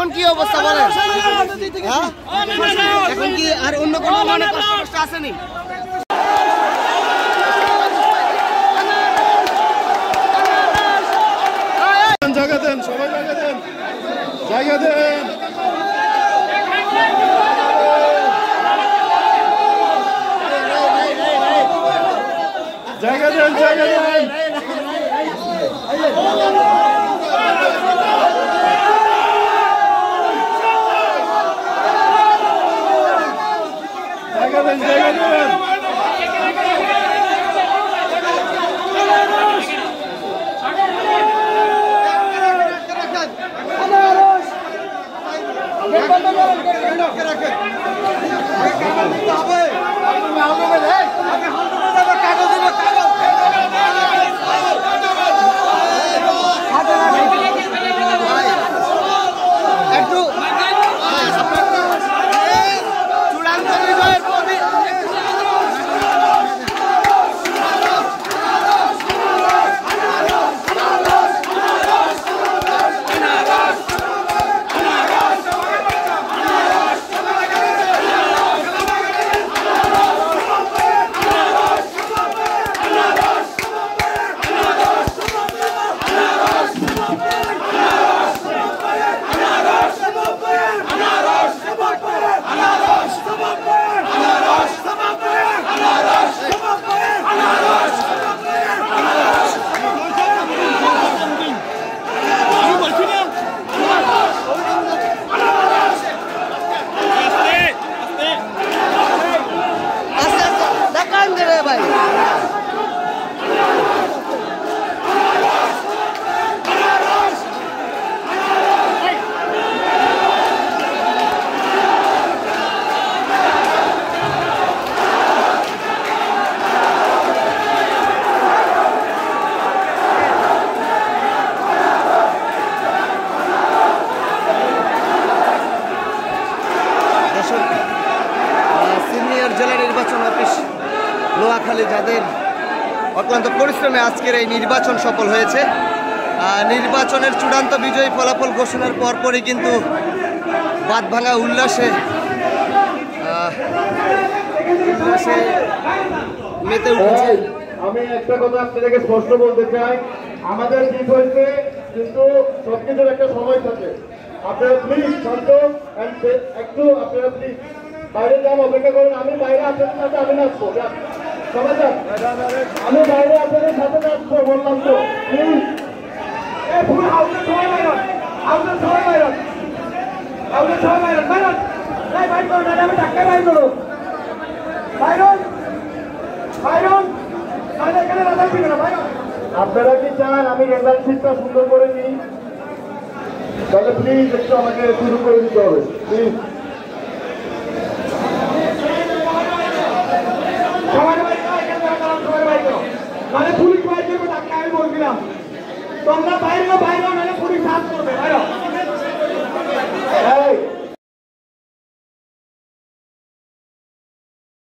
এখন কি অবস্থা বলেন? এখন কি আর অন্য কোনো মানে কষ্ট আসেনি? জায়গা দেন, সবাই জায়গা দেন, জায়গা দেন। জায়গা দেন, জায়গা দেন। জায়গা দেন, জায়গা দেন। নোয়াখালী যাদের অক্লান্ত পরিশ্রমে আজকের এই নির্বাচন সফল হয়েছে। নির্বাচনের চূড়ান্ত বিজয়ী ফলাফল ঘোষণার পরপরই কিন্তু বাঁধভাঙা উল্লাসে মেতে উঠেছে। আমি একটা কথা আপনাদেরকে স্পষ্ট বলতে চাই, আমাদের জিত হয়েছে, কিন্তু সবকিছুর একটা সময় থাকে। আপনারা প্লিজ শান্ত একটু, আপনারা প্লিজ বাইরে যান, অপেক্ষা করুন। আমি বাইরে আপনাদের সাথে আমি নাচবো, সবাই যান, আমি বাইরে আপনাদের সাথে নাচবো বললাম তো। প্লিজ আপনারা কি চান আমি রেজাল্ট শিটটা সুন্দর করে নিই? তাহলে প্লিজ একটু আমাকে শুরু করে দিতে হবে, প্লিজ। মানে পুলিশ বাইরে ডাক্তার আমি বলছিলাম, তোমরা বাইরে বাইরে মানে পুলিশ সাথ করবে।